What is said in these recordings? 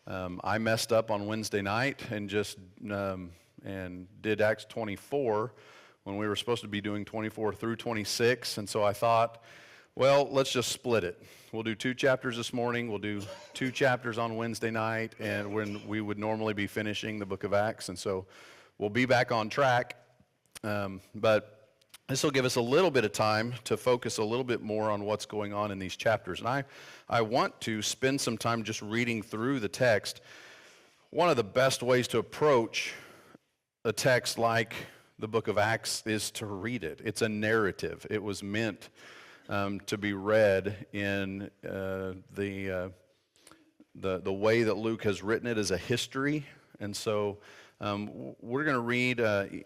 I messed up on Wednesday night and just and did Acts 24 when we were supposed to be doing 24 through 26, and so I thought, well, let's just split it. We'll do 2 chapters this morning, we'll do 2 chapters on Wednesday night, and when we would normally be finishing the book of Acts, and so we'll be back on track, but this will give us a little bit of time to focus a little bit more on what's going on in these chapters. And I want to spend some time just reading through the text. One of the best ways to approach a text like the book of Acts is to read it. It's a narrative. It was meant to be read in the way that Luke has written it as a history. And so we're going to read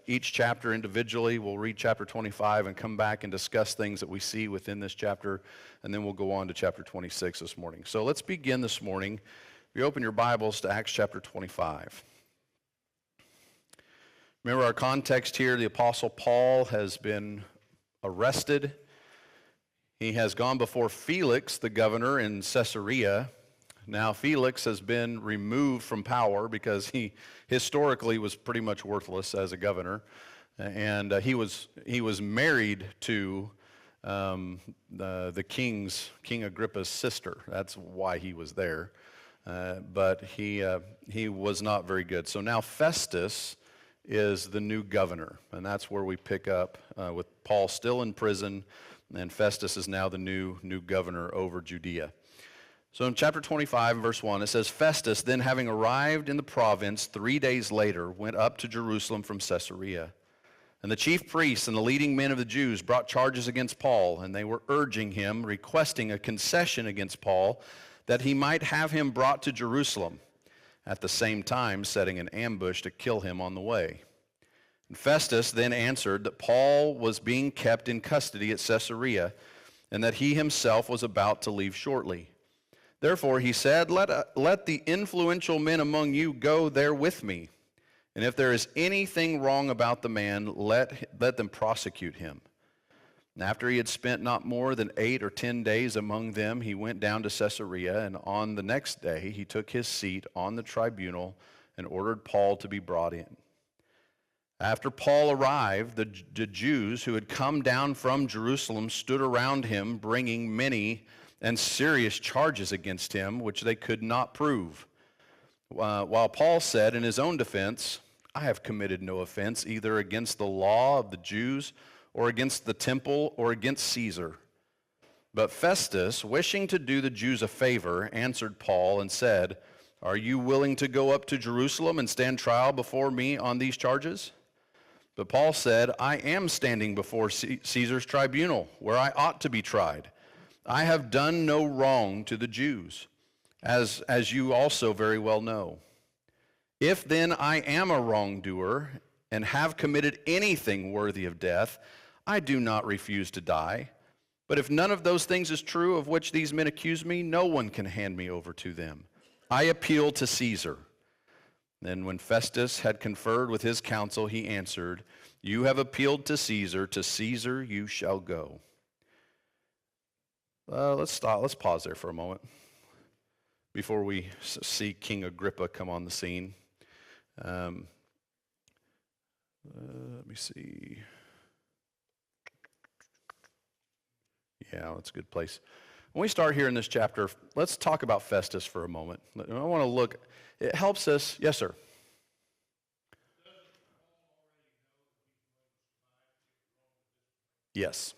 each chapter individually. We'll read chapter 25 and come back and discuss things that we see within this chapter, and then we'll go on to chapter 26 this morning. So let's begin this morning. If you open your Bibles to Acts chapter 25. Remember our context here, the Apostle Paul has been arrested. He has gone before Felix, the governor in Caesarea. Now, Felix has been removed from power because he historically was pretty much worthless as a governor, and he was married to King Agrippa's sister. That's why he was there, but he was not very good. So now Festus is the new governor, and that's where we pick up with Paul still in prison, and Festus is now the new governor over Judea. So in chapter 25, verse 1, it says, Festus, then having arrived in the province 3 days later, went up to Jerusalem from Caesarea. And the chief priests and the leading men of the Jews brought charges against Paul, and they were urging him, requesting a concession against Paul, that he might have him brought to Jerusalem, at the same time setting an ambush to kill him on the way. And Festus then answered that Paul was being kept in custody at Caesarea, and that he himself was about to leave shortly. Therefore, he said, let the influential men among you go there with me. And if there is anything wrong about the man, let them prosecute him. And after he had spent not more than 8 or 10 days among them, he went down to Caesarea, and on the next day he took his seat on the tribunal and ordered Paul to be brought in. After Paul arrived, the Jews who had come down from Jerusalem stood around him, bringing many and serious charges against him, which they could not prove. While Paul said in his own defense, I have committed no offense either against the law of the Jews or against the temple or against Caesar. But Festus, wishing to do the Jews a favor, answered Paul and said, Are you willing to go up to Jerusalem and stand trial before me on these charges? But Paul said, I am standing before Caesar's tribunal, where I ought to be tried. I have done no wrong to the Jews, as you also very well know. If then I am a wrongdoer and have committed anything worthy of death, I do not refuse to die. But if none of those things is true of which these men accuse me, no one can hand me over to them. I appeal to Caesar. Then when Festus had conferred with his council, he answered, You have appealed to Caesar you shall go. Let's stop. Let's pause there for a moment before we see King Agrippa come on the scene. Let me see. Yeah, that's a good place. When we start here in this chapter, let's talk about Festus for a moment. I want to look. It helps us. Yes, sir. Yes.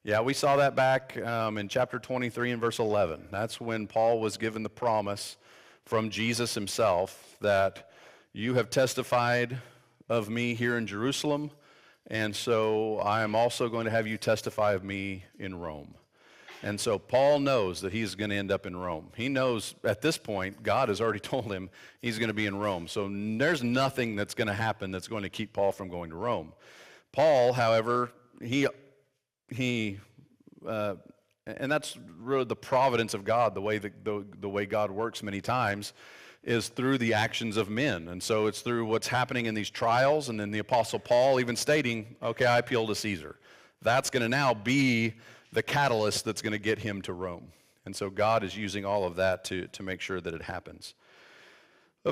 Yeah, we saw that back in chapter 23 and verse 11. That's when Paul was given the promise from Jesus himself that you have testified of me here in Jerusalem, and so I am also going to have you testify of me in Rome. And so Paul knows that he's going to end up in Rome. He knows at this point, God has already told him he's going to be in Rome. So there's nothing that's going to happen that's going to keep Paul from going to Rome. Paul, however, and that's really the providence of God, the way God works many times is through the actions of men. And so it's through what's happening in these trials, and then the Apostle Paul even stating, okay, I appeal to Caesar. That's going to now be the catalyst that's going to get him to Rome. And so God is using all of that to make sure that it happens.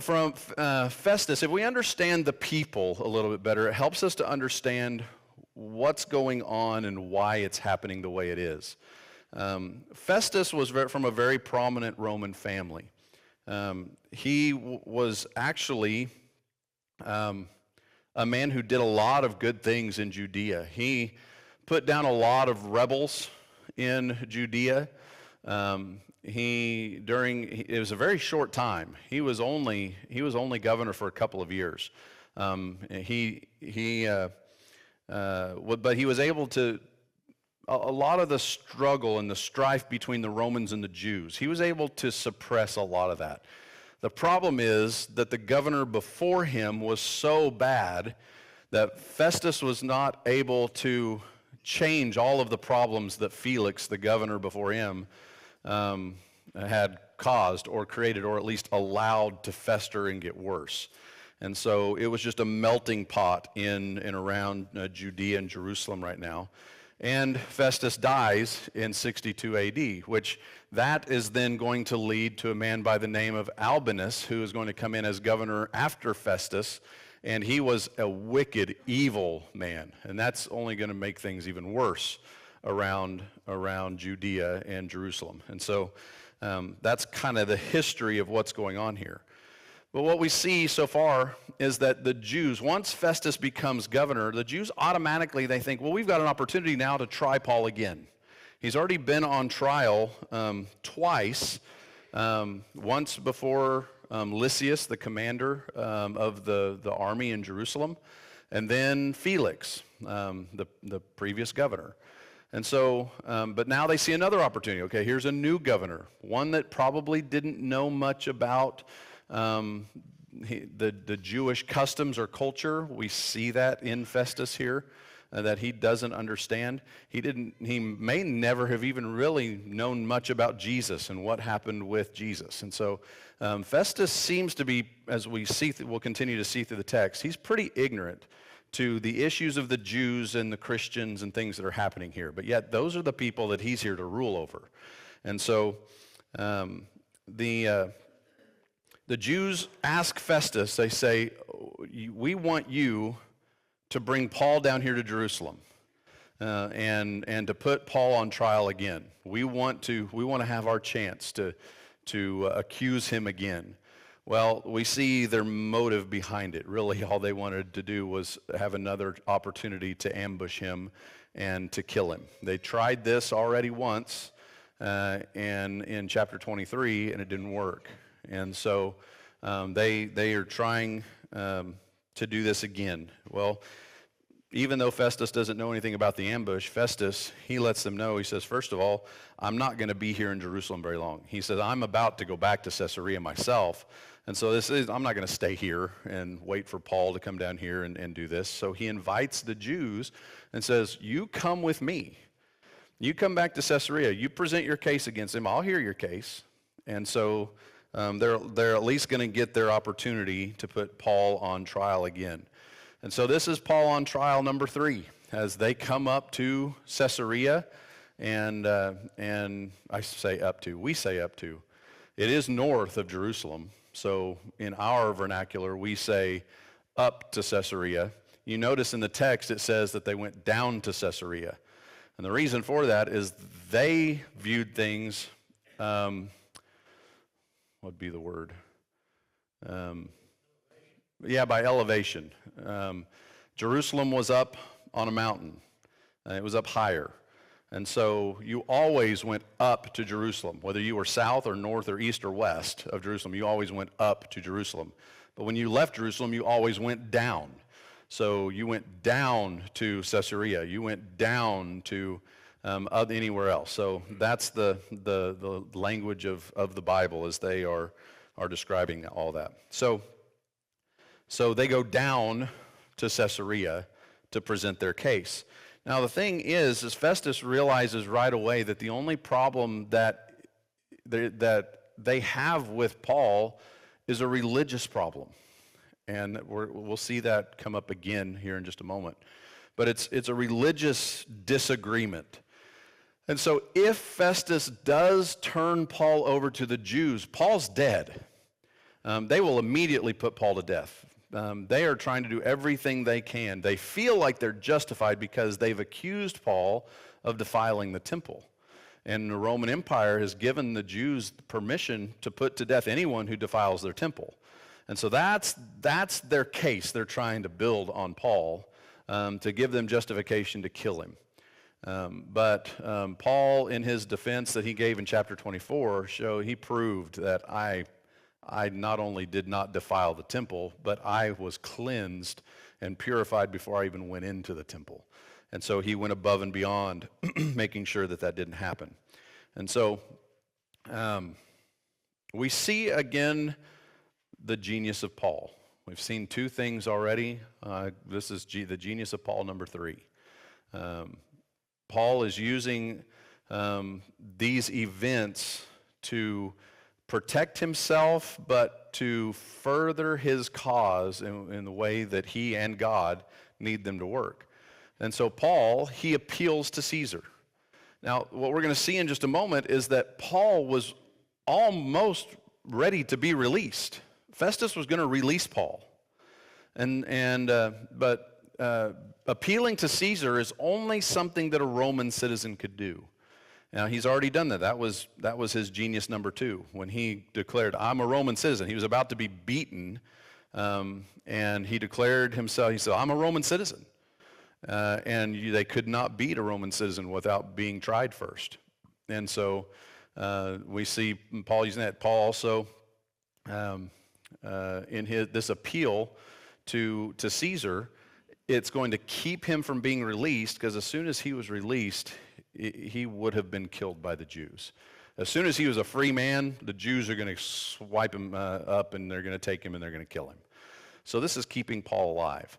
From Festus, if we understand the people a little bit better, it helps us to understand what's going on and why it's happening the way it is. Festus was from a very prominent Roman family. He was actually a man who did a lot of good things in Judea. He put down a lot of rebels in Judea. It was a very short time. He was only governor for a couple of years. But he was able to, a lot of the struggle and the strife between the Romans and the Jews, he was able to suppress a lot of that. The problem is that the governor before him was so bad that Festus was not able to change all of the problems that Felix, the governor before him, had caused or created, or at least allowed to fester and get worse. And so it was just a melting pot in and around Judea and Jerusalem right now. And Festus dies in 62 AD, which that is then going to lead to a man by the name of Albinus, who is going to come in as governor after Festus. And he was a wicked, evil man. And that's only going to make things even worse around Judea and Jerusalem. And so that's kind of the history of what's going on here. But what we see so far is that the Jews, once Festus becomes governor, the Jews automatically, they think, well, we've got an opportunity now to try Paul again. He's already been on trial twice, once before Lysias, the commander of the army in Jerusalem, and then Felix, the previous governor. And so, but now they see another opportunity. Okay, here's a new governor, one that probably didn't know much about the Jewish customs or culture. We see that in Festus here, that he doesn't understand. He may never have even really known much about Jesus and what happened with Jesus. And so Festus seems to be, as we'll continue to see through the text, he's pretty ignorant to the issues of the Jews and the Christians and things that are happening here. But yet those are the people that he's here to rule over. And so the Jews ask Festus, they say, we want you to bring Paul down here to Jerusalem and to put Paul on trial again. We want to have our chance to accuse him again. Well, we see their motive behind it. Really, all they wanted to do was have another opportunity to ambush him and to kill him. They tried this already once and in chapter 23, and it didn't work. And so they are trying to do this again. Well, even though Festus doesn't know anything about the ambush, Festus, he lets them know. He says, first of all, I'm not going to be here in Jerusalem very long. He says, I'm about to go back to Caesarea myself. And so I'm not going to stay here and wait for Paul to come down here and do this. So he invites the Jews and says, you come with me. You come back to Caesarea. You present your case against him. I'll hear your case. And so they're at least going to get their opportunity to put Paul on trial again. And so this is Paul on trial number 3 as they come up to Caesarea, and we say up to. It is north of Jerusalem, so in our vernacular we say up to Caesarea. You notice in the text it says that they went down to Caesarea, and the reason for that is they viewed things. What would be the word? By elevation. Jerusalem was up on a mountain. It was up higher. And so you always went up to Jerusalem. Whether you were south or north or east or west of Jerusalem, you always went up to Jerusalem. But when you left Jerusalem, you always went down. So you went down to Caesarea. You went down to anywhere else. So that's the language of the Bible as they are describing all that. So they go down to Caesarea to present their case. Now the thing is Festus realizes right away that the only problem that they have with Paul is a religious problem. And we'll see that come up again here in just a moment. But it's a religious disagreement. And so if Festus does turn Paul over to the Jews, Paul's dead. they will immediately put Paul to death. They are trying to do everything they can. They feel like they're justified because they've accused Paul of defiling the temple. And the Roman Empire has given the Jews permission to put to death anyone who defiles their temple. And so that's their case they're trying to build on Paul to give them justification to kill him. But Paul, in his defense that he gave in chapter 24, he proved that I not only did not defile the temple, but I was cleansed and purified before I even went into the temple. And so he went above and beyond making sure that that didn't happen. And so we see again the genius of Paul. We've seen two things already. This is the genius of Paul, number 3. Paul is using these events to protect himself, but to further his cause in the way that he and God need them to work. And so Paul, he appeals to Caesar. Now, what we're going to see in just a moment is that Paul was almost ready to be released. Festus was going to release Paul. But appealing to Caesar is only something that a Roman citizen could do. Now, he's already done that. That was his genius number 2. When he declared, I'm a Roman citizen. He was about to be beaten, and he declared himself, he said, I'm a Roman citizen. And they could not beat a Roman citizen without being tried first. And so we see Paul using that. Paul also, in this appeal to Caesar, it's going to keep him from being released, because as soon as he was released, he would have been killed by the Jews. As soon as he was a free man, the Jews are going to swipe him up, and they're going to take him and they're going to kill him. So this is keeping Paul alive.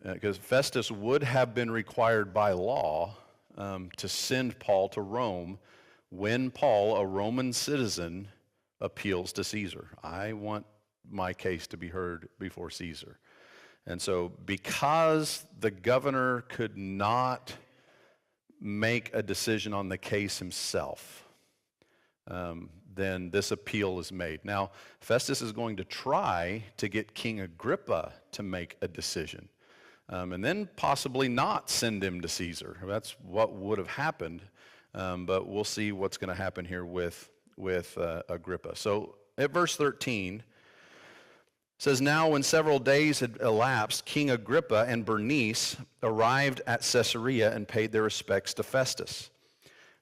Because Festus would have been required by law to send Paul to Rome when Paul, a Roman citizen, appeals to Caesar. I want my case to be heard before Caesar. And so because the governor could not make a decision on the case himself, then this appeal is made. Now, Festus is going to try to get King Agrippa to make a decision. And then possibly not send him to Caesar. That's what would have happened, but we'll see what's going to happen here with Agrippa. So at verse 13, it says, Now when several days had elapsed, King Agrippa and Bernice arrived at Caesarea and paid their respects to Festus.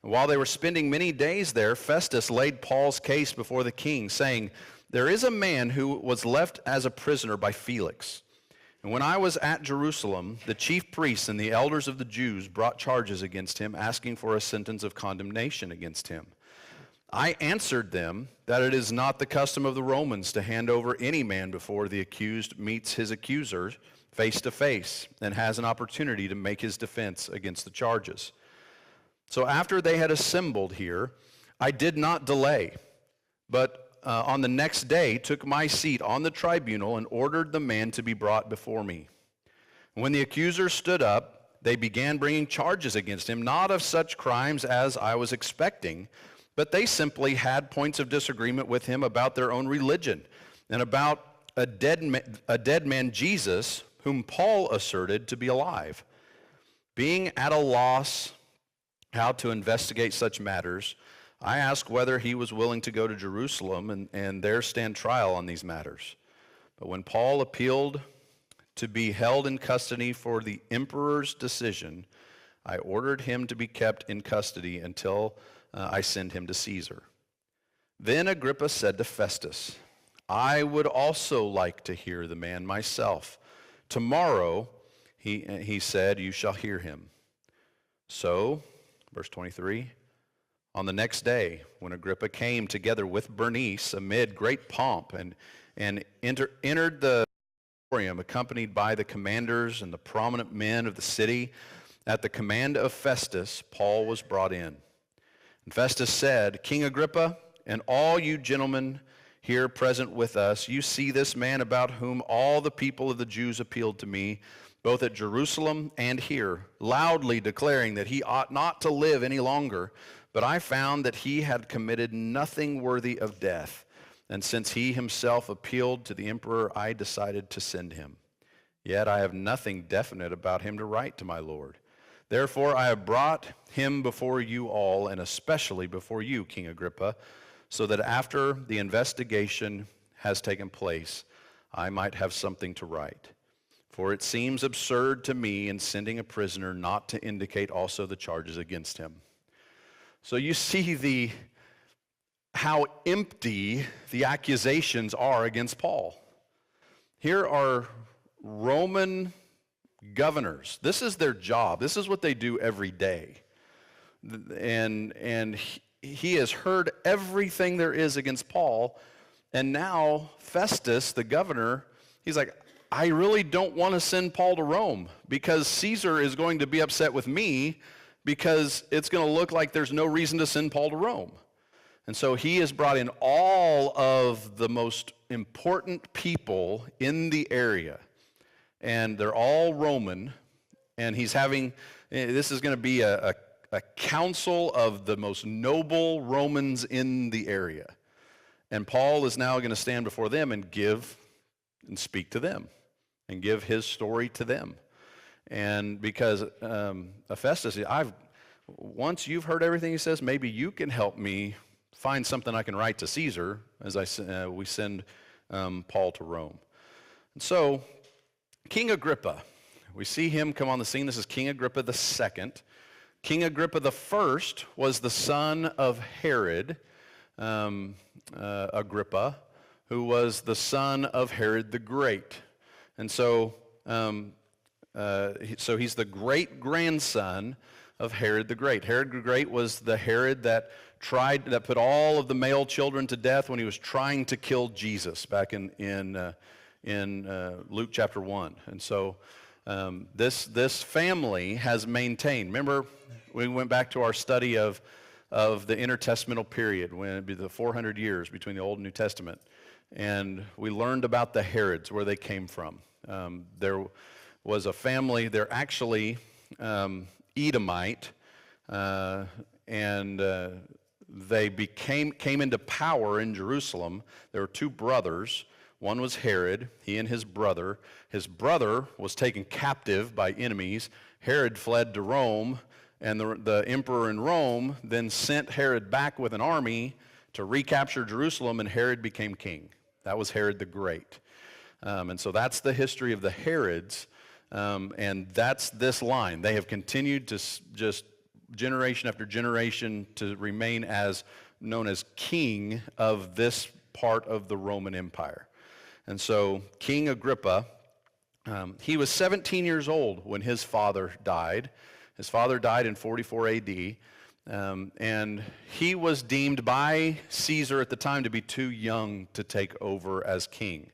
And while they were spending many days there, Festus laid Paul's case before the king, saying, There is a man who was left as a prisoner by Felix. And when I was at Jerusalem, the chief priests and the elders of the Jews brought charges against him, asking for a sentence of condemnation against him. I answered them that it is not the custom of the Romans to hand over any man before the accused meets his accuser face to face and has an opportunity to make his defense against the charges. So after they had assembled here, I did not delay, but on the next day took my seat on the tribunal and ordered the man to be brought before me. When the accusers stood up, they began bringing charges against him, not of such crimes as I was expecting, but they simply had points of disagreement with him about their own religion and about a dead man Jesus, whom Paul asserted to be alive. Being at a loss how to investigate such matters, I asked whether he was willing to go to Jerusalem and there stand trial on these matters. But when Paul appealed to be held in custody for the emperor's decision, I ordered him to be kept in custody until I send him to Caesar. Then Agrippa said to Festus, I would also like to hear the man myself. Tomorrow, he said, you shall hear him. So, verse 23, on the next day, when Agrippa came together with Bernice amid great pomp and entered the auditorium, accompanied by the commanders and the prominent men of the city, at the command of Festus, Paul was brought in. And Festus said, King Agrippa, and all you gentlemen here present with us, you see this man about whom all the people of the Jews appealed to me, both at Jerusalem and here, loudly declaring that he ought not to live any longer. But I found that he had committed nothing worthy of death. And since he himself appealed to the emperor, I decided to send him. Yet I have nothing definite about him to write to my lord. Therefore I have brought him before you all, and especially before you, King Agrippa, so that after the investigation has taken place, I might have something to write. For it seems absurd to me in sending a prisoner not to indicate also the charges against him. So you see how empty the accusations are against Paul. Here are Roman governors. This is their job. This is what they do every day. And he has heard everything there is against Paul, and now Festus, the governor, he's like, I really don't want to send Paul to Rome because Caesar is going to be upset with me because it's going to look like there's no reason to send Paul to Rome. And so he has brought in all of the most important people in the area, and they're all Roman, and he's having, this is going to be a council of the most noble Romans in the area. And Paul is now going to stand before them and speak to them and give his story to them. And because Festus, once you've heard everything he says, maybe you can help me find something I can write to Caesar as we send Paul to Rome. And so, King Agrippa, we see him come on the scene. This is King Agrippa II. King Agrippa I was the son of Herod Agrippa, who was the son of Herod the Great. And so, he's the great-grandson of Herod the Great. Herod the Great was the Herod that put all of the male children to death when he was trying to kill Jesus back in Luke chapter 1. And so this family has maintained. Remember, we went back to our study of the intertestamental period, when it'd be the 400 years between the Old and New Testament. And we learned about the Herods, where they came from. There was a family, they're actually Edomite, and they came into power in Jerusalem. There were two brothers. One was Herod, he and his brother. His brother was taken captive by enemies. Herod fled to Rome, and the emperor in Rome then sent Herod back with an army to recapture Jerusalem, and Herod became king. That was Herod the Great. And so that's the history of the Herods, and that's this line. They have continued to just generation after generation to remain as known as king of this part of the Roman Empire. And so King Agrippa, he was 17 years old when his father died. His father died in 44 AD, and he was deemed by Caesar at the time to be too young to take over as king.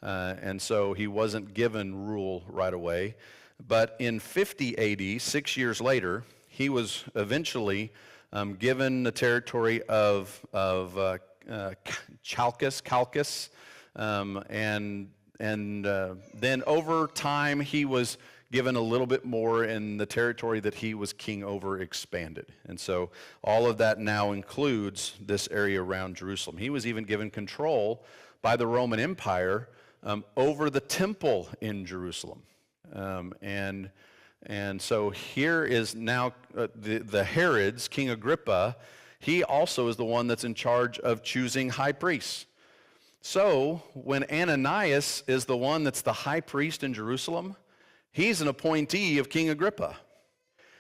And so he wasn't given rule right away. But in 50 AD, 6 years later, he was eventually given the territory of Chalcis, and then over time he was given a little bit more, in the territory that he was king over expanded. And so all of that now includes this area around Jerusalem. He was even given control by the Roman Empire over the temple in Jerusalem. And so here is now the Herods, King Agrippa. He also is the one that's in charge of choosing high priests. So when Ananias is the one that's the high priest in Jerusalem, he's an appointee of King Agrippa.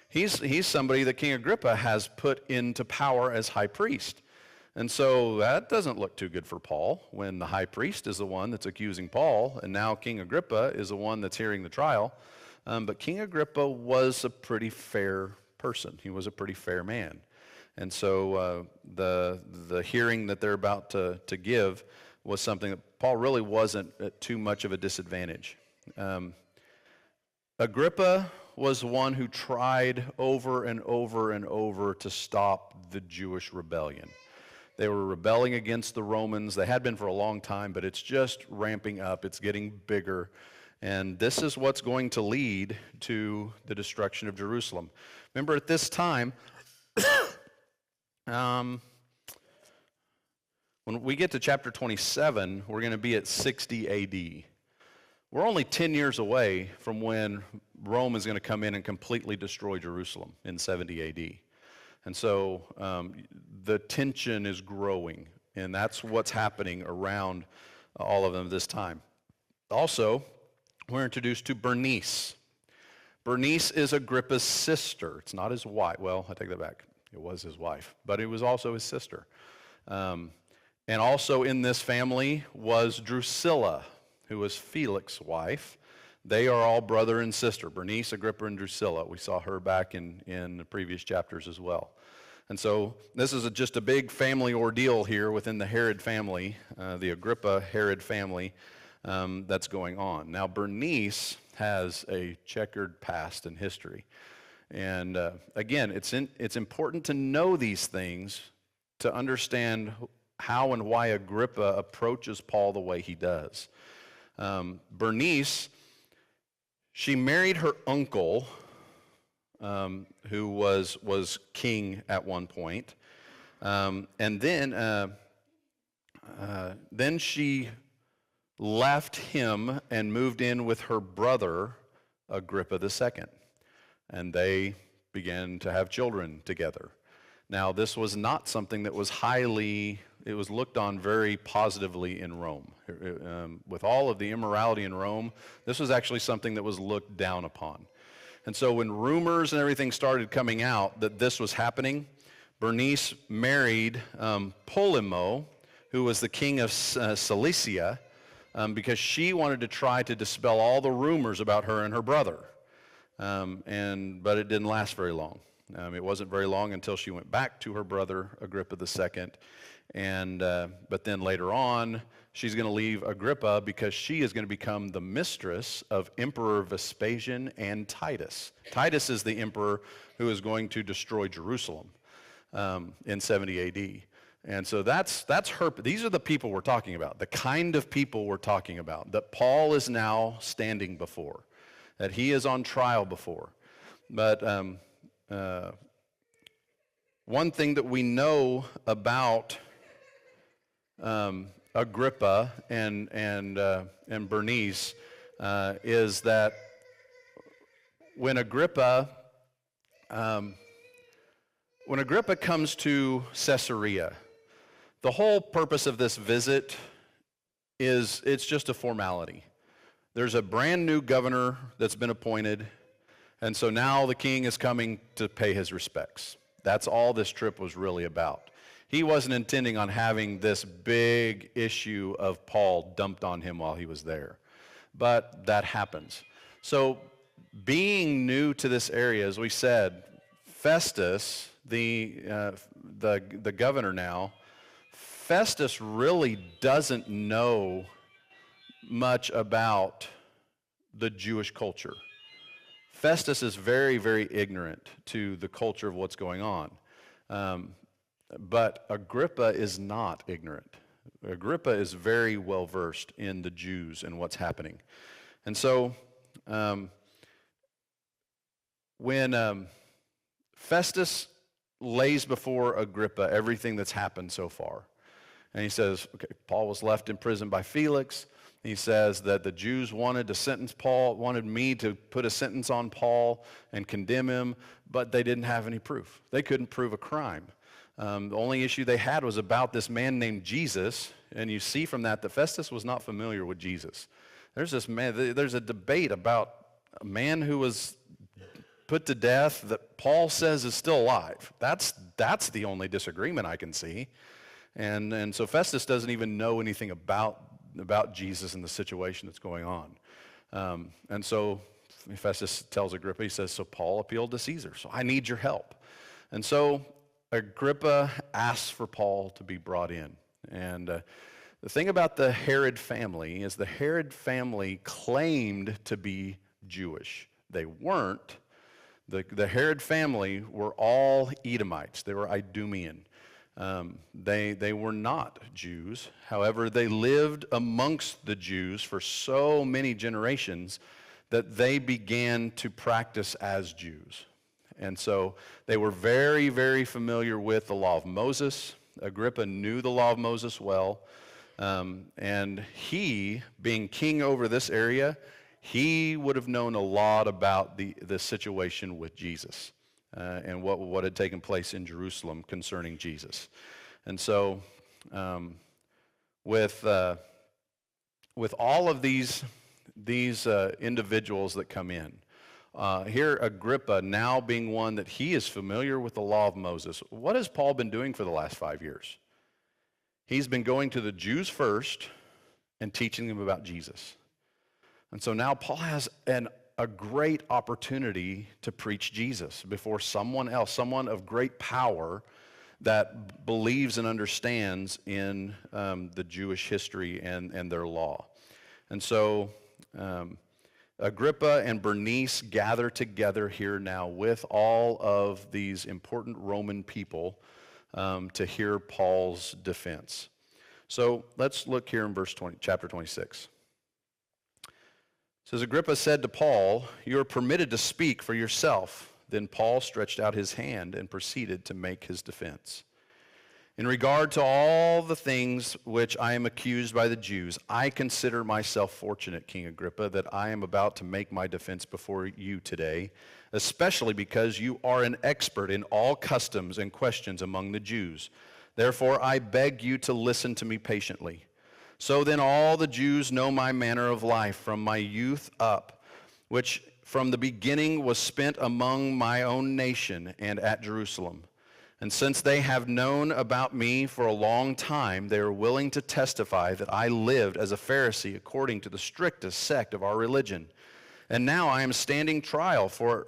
He's somebody that King Agrippa has put into power as high priest. And so that doesn't look too good for Paul when the high priest is the one that's accusing Paul, and now King Agrippa is the one that's hearing the trial. But King Agrippa was a pretty fair person. He was a pretty fair man. And so the hearing that they're about to give was something that Paul really wasn't at too much of a disadvantage. Agrippa was one who tried over and over and over to stop the Jewish rebellion. They were rebelling against the Romans. They had been for a long time, but it's just ramping up. It's getting bigger. And this is what's going to lead to the destruction of Jerusalem. Remember, at this time, When we get to chapter 27, we're going to be at 60 AD. We're only 10 years away from when Rome is going to come in and completely destroy Jerusalem in 70 AD. And so the tension is growing, and that's what's happening around all of them this time. Also, we're introduced to Bernice. Bernice is Agrippa's sister. It's not his wife. Well, I take that back. It was his wife, but it was also his sister. And also in this family was Drusilla, who was Felix's wife. They are all brother and sister, Bernice, Agrippa, and Drusilla. We saw her back in the previous chapters as well. And so this is just a big family ordeal here within the Herod family, the Agrippa-Herod family that's going on. Now, Bernice has a checkered past and history. And again, it's important to know these things to understand how and why Agrippa approaches Paul the way he does. Bernice, she married her uncle, who was king at one point, and then she left him and moved in with her brother, Agrippa II, and they began to have children together. Now, this was not something that was it was looked on very positively in Rome. With all of the immorality in Rome, this was actually something that was looked down upon. And so when rumors and everything started coming out that this was happening, Bernice married Polemo, who was the king of Cilicia, because she wanted to try to dispel all the rumors about her and her brother. But it didn't last very long. It wasn't very long until she went back to her brother, Agrippa II. But then later on, she's going to leave Agrippa because she is going to become the mistress of Emperor Vespasian and Titus. Titus is the emperor who is going to destroy Jerusalem in 70 AD. And so that's her. These are the people we're talking about, the kind of people we're talking about, that Paul is now standing before, that he is on trial before. But one thing that we know about Agrippa and Bernice is that when Agrippa comes to Caesarea, the whole purpose of this visit is it's just a formality. There's a brand new governor that's been appointed, and so now the king is coming to pay his respects. That's all this trip was really about. He wasn't intending on having this big issue of Paul dumped on him while he was there. But that happens. So being new to this area, as we said, Festus, the governor now, Festus really doesn't know much about the Jewish culture. Festus is very, very ignorant to the culture of what's going on. But Agrippa is not ignorant. Agrippa is very well versed in the Jews and what's happening. And so when Festus lays before Agrippa everything that's happened so far, and he says, okay, Paul was left in prison by Felix. He says that the Jews wanted to sentence Paul, wanted me to put a sentence on Paul and condemn him, but they didn't have any proof. They couldn't prove a crime. The only issue they had was about this man named Jesus, and you see from that Festus was not familiar with Jesus. There's a debate about a man who was put to death that Paul says is still alive. That's the only disagreement I can see. And so Festus doesn't even know anything about Jesus and the situation that's going on. And so Festus tells Agrippa, he says, so Paul appealed to Caesar, so I need your help. And so Agrippa asks for Paul to be brought in. And the thing about the Herod family is the Herod family claimed to be Jewish. They weren't. The Herod family were all Edomites. They were Idumean. They were not Jews. However, they lived amongst the Jews for so many generations that they began to practice as Jews. And so they were very, very familiar with the law of Moses. Agrippa knew the law of Moses well, and he, being king over this area, he would have known a lot about the situation with Jesus and what had taken place in Jerusalem concerning Jesus. And so with all of these individuals that come in, here Agrippa now being one that he is familiar with the law of Moses. What has Paul been doing for the last 5 years? He's been going to the Jews first and teaching them about Jesus. And so now Paul has a great opportunity to preach Jesus before someone else, someone of great power that believes and understands in the Jewish history and their law. And so Agrippa and Bernice gather together here now with all of these important Roman people to hear Paul's defense. So let's look here in chapter 26. It says, Agrippa said to Paul, "You are permitted to speak for yourself." Then Paul stretched out his hand and proceeded to make his defense. "In regard to all the things which I am accused by the Jews, I consider myself fortunate, King Agrippa, that I am about to make my defense before you today, especially because you are an expert in all customs and questions among the Jews. Therefore, I beg you to listen to me patiently. So then all the Jews know my manner of life from my youth up, which from the beginning was spent among my own nation and at Jerusalem. And since they have known about me for a long time, they are willing to testify that I lived as a Pharisee according to the strictest sect of our religion. And now I am standing trial for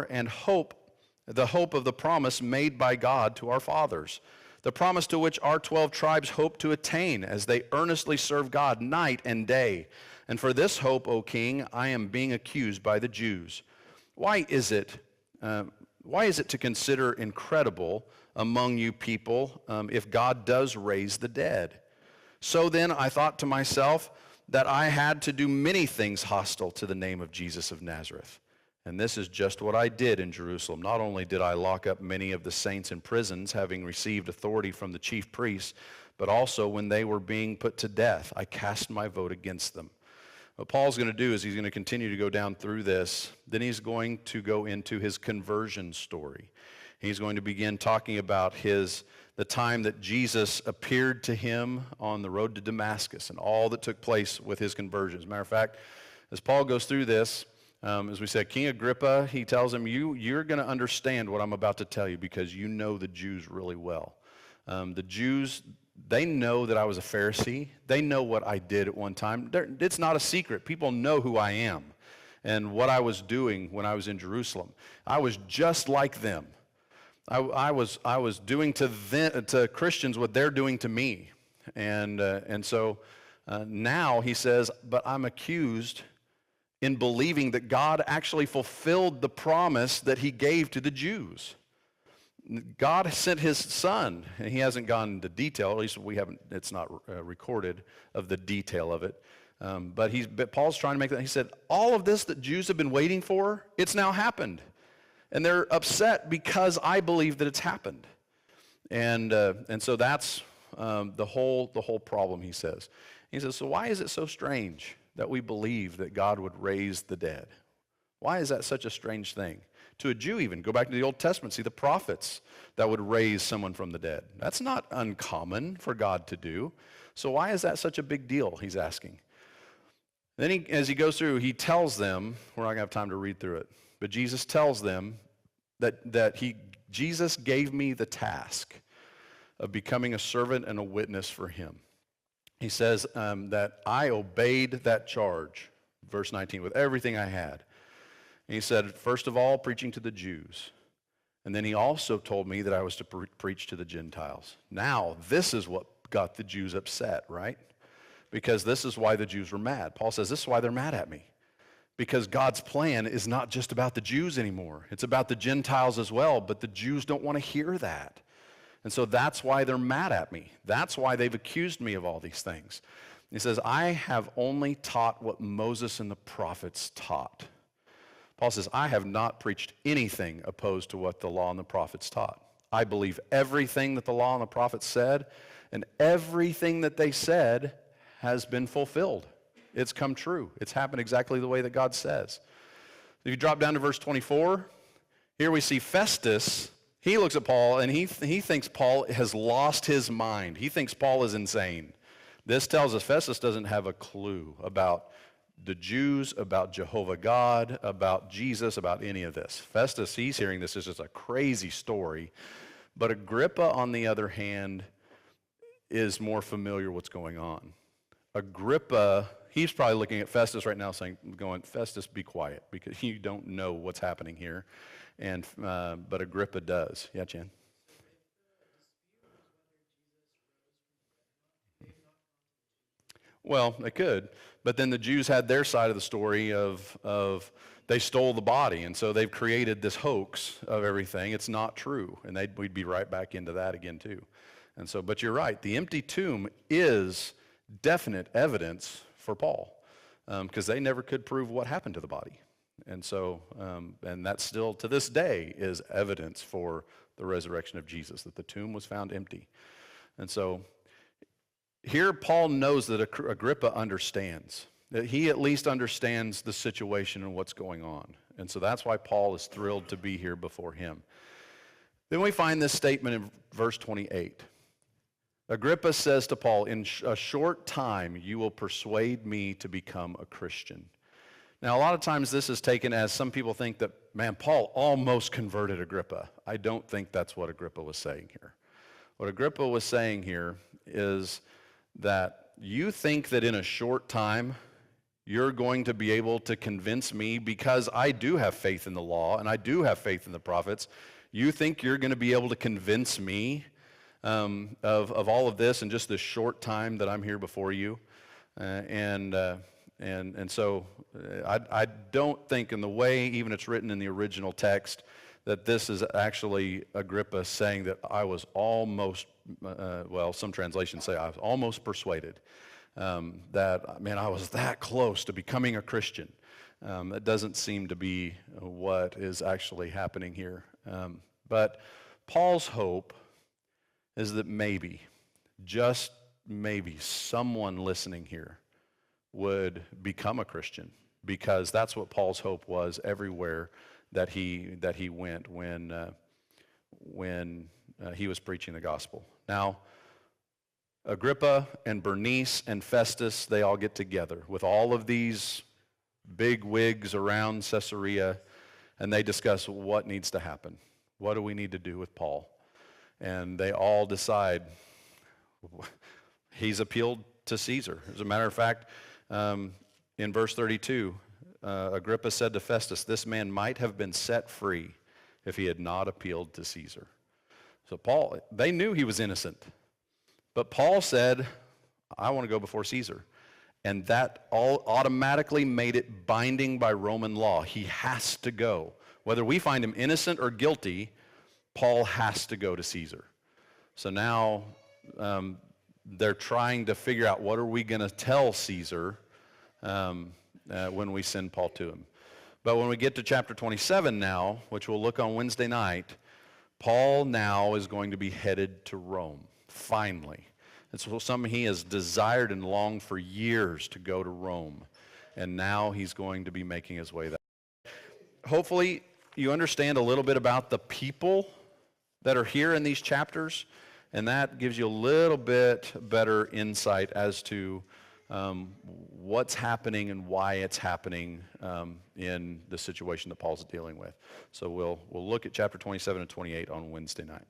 the hope of the promise made by God to our fathers, the promise to which our 12 tribes hope to attain as they earnestly serve God night and day. And for this hope, O king, I am being accused by the Jews. Why is it to consider incredible among you people if God does raise the dead? So then I thought to myself that I had to do many things hostile to the name of Jesus of Nazareth. And this is just what I did in Jerusalem. Not only did I lock up many of the saints in prisons, having received authority from the chief priests, but also when they were being put to death, I cast my vote against them. What Paul's going to do is he's going to continue to go down through this. Then he's going to go into his conversion story. He's going to begin talking about the time that Jesus appeared to him on the road to Damascus and all that took place with his conversion. As a matter of fact, as Paul goes through this, as we said, King Agrippa, he tells him, you're going to understand what I'm about to tell you because you know the Jews really well. The Jews, they know that I was a Pharisee. They know what I did at one time. It's not a secret. People know who I am and what I was doing when I was in Jerusalem. I was just like them. I was doing to Christians what they're doing to me. And so now he says, but I'm accused in believing that God actually fulfilled the promise that he gave to the Jews. God sent his son, and he hasn't gone into detail, at least it's not recorded of the detail of it. But Paul's trying to make that, he said, all of this that Jews have been waiting for, it's now happened. And they're upset because I believe that it's happened. And so that's the whole problem, he says. He says, so why is it so strange that we believe that God would raise the dead? Why is that such a strange thing? To a Jew even, go back to the Old Testament, see the prophets that would raise someone from the dead. That's not uncommon for God to do. So why is that such a big deal, he's asking. Then as he goes through, he tells them, we're not going to have time to read through it, but Jesus tells them that Jesus gave me the task of becoming a servant and a witness for him. He says that I obeyed that charge, verse 19, with everything I had. And he said, first of all, preaching to the Jews. And then he also told me that I was to preach to the Gentiles. Now, this is what got the Jews upset, right? Because this is why the Jews were mad. Paul says, this is why they're mad at me. Because God's plan is not just about the Jews anymore. It's about the Gentiles as well, but the Jews don't want to hear that. And so that's why they're mad at me. That's why they've accused me of all these things. He says, I have only taught what Moses and the prophets taught. Paul says, I have not preached anything opposed to what the law and the prophets taught. I believe everything that the law and the prophets said, and everything that they said has been fulfilled. It's come true. It's happened exactly the way that God says. If you drop down to verse 24, here we see Festus. He looks at Paul, and he thinks Paul has lost his mind. He thinks Paul is insane. This tells us Festus doesn't have a clue about the Jews, about Jehovah God, about Jesus, about any of this. Festus, he's hearing this as just a crazy story. But Agrippa, on the other hand, is more familiar with what's going on. Agrippa, he's probably looking at Festus right now going, Festus, be quiet, because you don't know what's happening here. And but Agrippa does. Yeah, Jen? Well, they could, but then the Jews had their side of the story of they stole the body, and so they've created this hoax of everything. It's not true, and we'd be right back into that again too. And so, but you're right, the empty tomb is definite evidence for Paul, because they never could prove what happened to the body. And so, and that still to this day is evidence for the resurrection of Jesus, that the tomb was found empty. And so, here Paul knows that Agrippa understands, that he at least understands the situation and what's going on. And so that's why Paul is thrilled to be here before him. Then we find this statement in verse 28. Agrippa says to Paul, in a short time you will persuade me to become a Christian. Now, a lot of times this is taken as some people think that, man, Paul almost converted Agrippa. I don't think that's what Agrippa was saying here. What Agrippa was saying here is that you think that in a short time you're going to be able to convince me, because I do have faith in the law and I do have faith in the prophets. You think you're going to be able to convince me of all of this in just this short time that I'm here before you? And so I don't think, in the way even it's written in the original text, that this is actually Agrippa saying that I was almost, well, some translations say I was almost persuaded, that, man, I was that close to becoming a Christian. That doesn't seem to be what is actually happening here. But Paul's hope is that maybe, just maybe, someone listening here would become a Christian, because that's what Paul's hope was everywhere that he went when he was preaching the gospel. Now, Agrippa and Bernice and Festus, they all get together with all of these big wigs around Caesarea, and they discuss what needs to happen. What do we need to do with Paul? And they all decide he's appealed to Caesar. As a matter of fact, in verse 32, Agrippa said to Festus, this man might have been set free if he had not appealed to Caesar. So Paul, they knew he was innocent. But Paul said, I want to go before Caesar. And that all automatically made it binding by Roman law. He has to go. Whether we find him innocent or guilty, Paul has to go to Caesar. So now they're trying to figure out, what are we going to tell Caesar when we send Paul to him. But when we get to chapter 27 now, which we'll look on Wednesday night, Paul now is going to be headed to Rome, finally. It's something he has desired and longed for years, to go to Rome. And now he's going to be making his way there. Hopefully you understand a little bit about the people that are here in these chapters, and that gives you a little bit better insight as to what's happening and why it's happening in the situation that Paul's dealing with. So we'll look at chapter 27 and 28 on Wednesday night.